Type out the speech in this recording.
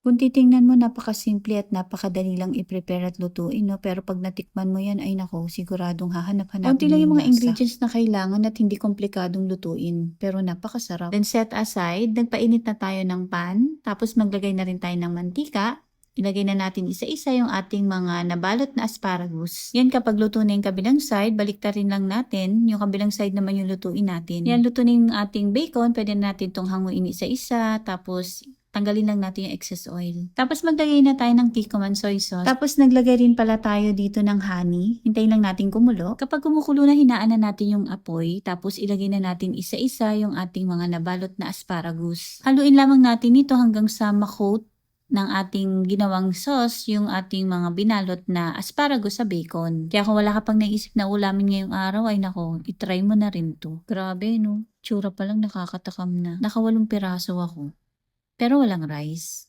Kung titingnan mo, napakasimple at napakadali lang i-prepare at lutuin, no? Pero pag natikman mo yan, ay nako, siguradong hahanap-hanapin Konti mo lang yung yung mga lasa. ingredients na kailangan at hindi komplikadong lutuin, pero napakasarap. Then set aside, nagpainit na tayo ng pan, tapos maglagay na rin tayo ng mantika. Ilagay na natin isa-isa yung ating mga nabalot na asparagus. Yan, kapag luto na yung kabilang side, baliktarin lang natin. Yung kabilang side naman yung lutuin natin. Yan, luto na yung ating bacon. Pwede natin itong hanguin isa-isa. Tapos, tanggalin lang natin yung excess oil. Tapos maglagay na tayo ng Kikkoman soy sauce. Tapos naglagay rin pala tayo dito ng honey. Hintayin lang natin kumulo. Kapag kumukulo na, hinaan na natin yung apoy. Tapos ilagay na natin isa-isa yung ating mga nabalot na asparagus. Haluin lamang natin ito hanggang sa makoat ng ating ginawang sauce yung ating mga binalot na asparagus sa bacon. Kaya kung wala ka pang naisip na ulamin ngayong araw, ay nako, itry mo na rin to. Grabe, no? Tsura pa lang nakakatakam na. Naka 8 piraso ako. Pero walang rice.